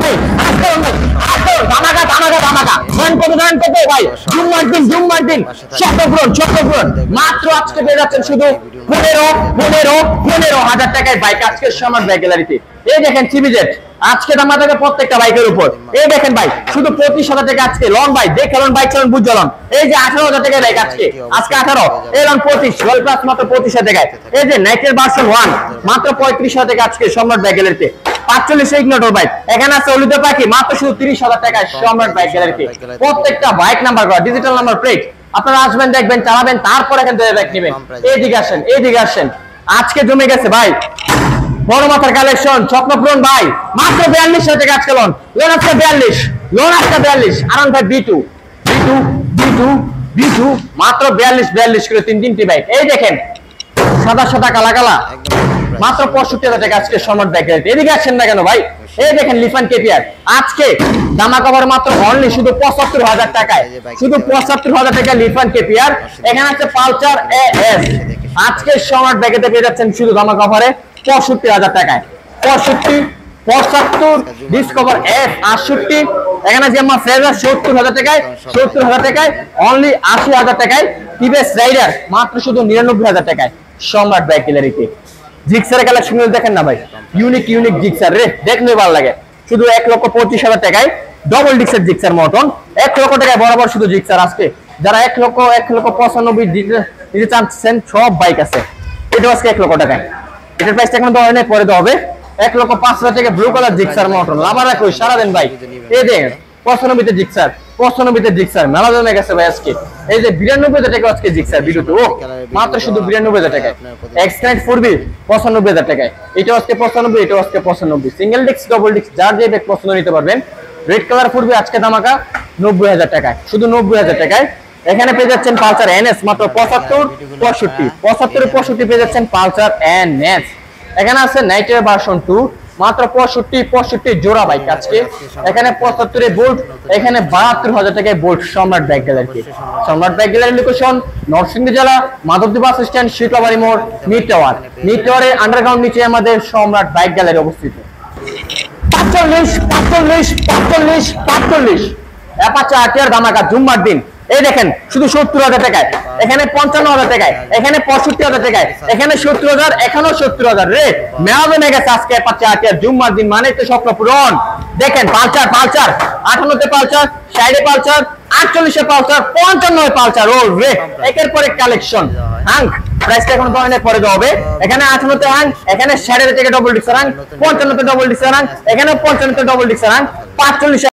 ভাই ধামাকা ধামাকা ধামাকা মান কত ভাই জুম মার্টিন চট্টগ্রাম মাত্র আজকে পেয়ে যাচ্ছেন শুধু 15,000 টাকায় বাইক আজকের সম্রাট বাইক গ্যালারিতে। এই দেখেন সিবিজেড আজকে দাম থাকে প্রত্যেকটা বাইকের উপর। এই দেখেন ভাই শুধু 25,000 টাকা আজকে লন ভাই দেখেন বাইক চালান বুঝ জ্বলন। এই যে 18,000 টাকায় বাইক আজকে 18 এই লন 25 রয়্যাল প্লাস মাত্র 25,000 টাকায়। এই যে নাইটের ভার্সন 1 মাত্র 35,000 টাকা আজকে সম্রাট বাইক গ্যালারিতে। 45 ইগনিটর বাইক এখানে আছে হলুদ পাখি মাত্র শুধু 30,000 টাকায় সম্রাট বাইক গ্যালারিতে। প্রত্যেকটা বাইক নাম্বার করা ডিজিটাল নাম্বার প্লেট। আপনারা আসবেন দেখবেন চালাবেন তারপর এখান থেকে বাইক নেবেন। এইদিকে আসেন আজকে জমে গেছে ভাই বড় মাথার কালেকশন স্বপ্নপূরণ ভাই মাত্র 42,000 টাকা আজকে লোন আজকে 42 আরাম ভাই B2 মাত্র 42 করে তিনটি বাইক। এই দেখেন সাদা কালা মাত্র 65,000 টাকা আজকে সম্রাট বাইক গ্যালারিতে। এদিকে আসেন না কেন ভাই? এই দেখেন লিফান কেপিআর আজকে দামা কভার মাত্র অনলি শুধু 75,000 টাকায়, শুধু 75,000 টাকা লিফান কেপিআর। এখানে আছে পালসার এএস আজকে সম্রাট বাইকেতে পেয়ে যাচ্ছেন শুধু দামা কভারে 65,000 টাকায়। 75 ডিসকভার এফ 68 এখানে যে আমার ফ্রেজার 70,000 টাকায় অনলি 80,000 টাকায়। টিভিএস রাইডার মাত্র শুধু 99,000 টাকায় সম্রাট বাইক গ্যালারিতে। জিক্সার কালেকশন দেখেন না ভাই ইউনিক জিক্সার রে দেখলে ভালো লাগে শুধু 1,25,000 টাকায় ডবল ডিক্সের জিক্সার মতন 1 লক্ষ টাকায় বরাবর শুধু জিক্সার আজকে যারা 1,95,000 দিতে চাচ্ছেন সব বাইক আছে। এটা আজকে 1 লক্ষ টাকায়। এটার প্রাইসটা এখন দেওয়া নেই পরে দেওয়া হবে। 1,05,000 টাকা ব্লু কালার জিক্সার মটন লাভার রাখো সারাদিন ভাই। এই দেখেন 95 জিক্সার মেলা জমে গেছে ভাই আজকে। এই যে 92,000 টাকা আজকে জিক্সার বিরুদ্ধে ও মাত্র শুধু 92,000 টাকায়। এক্সট্রাক্ট 4B 95,000 টাকায়। এটা আজকে 95 এটা আজকে 95 সিঙ্গেল ডিস্ক ডাবল ডিস্ক যার যে ব্যাগ পছন্দ নিতে পারবেন। রেড কালার 4B আজকে দামাকা 90,000 টাকায় শুধু 90,000 টাকায়। এখানে পেয়ে যাচ্ছেন পালসার এনএস মাত্র 75 পেয়ে যাচ্ছেন পালসার এনএস। এখানে আছে নাইটের ভার্সন 2 মাত্র 65 জোড়া বাইক আজকে। এখানে 75 এ বোল্ট এখানে 72,000 টাকায় বোল্ট সম্রাট বাইক গ্যালারি। সম্রাট বাইক গ্যালারি লোকেশন নরসিংদী জেলা মাধবদী বাস স্ট্যান্ড শিকাবাড়ি মোড় মিড টাওয়ারের আন্ডারগ্রাউন্ড নিচে আমাদের সম্রাট বাইক গ্যালারি অবস্থিত। 45 অ্যাপাচে আরটিআর ধামাকা জুম্মার দিন। এই দেখেন শুধু 70,000 টাকায় এখানে 55,000 টাকায় এখানে 65,000 টাকায় এখানে 70,000 এখানেও 70,000 রে মেলা জমে গেছে আজকে অ্যাপাচে আরটিআর জুম্মার দিন মানে তো স্বপ্ন পূরণ। দেখেন Pulsar 58 Pulsar 60 Pulsar 48 Pulsar 55 Pulsar ও রে একের পর এক কালেকশন। হাঙ্ক প্রাইসটা এখন ধরনের পরে দেওয়া হবে। এখানে 58 হাঙ্ক এখানে 60 থেকে ডবল ডিক্সার হাঙ্ক 55 ডবল ডিক্সার হাঙ্ক এখানে 55 ডবল ডিক্সার হাঙ্ক 45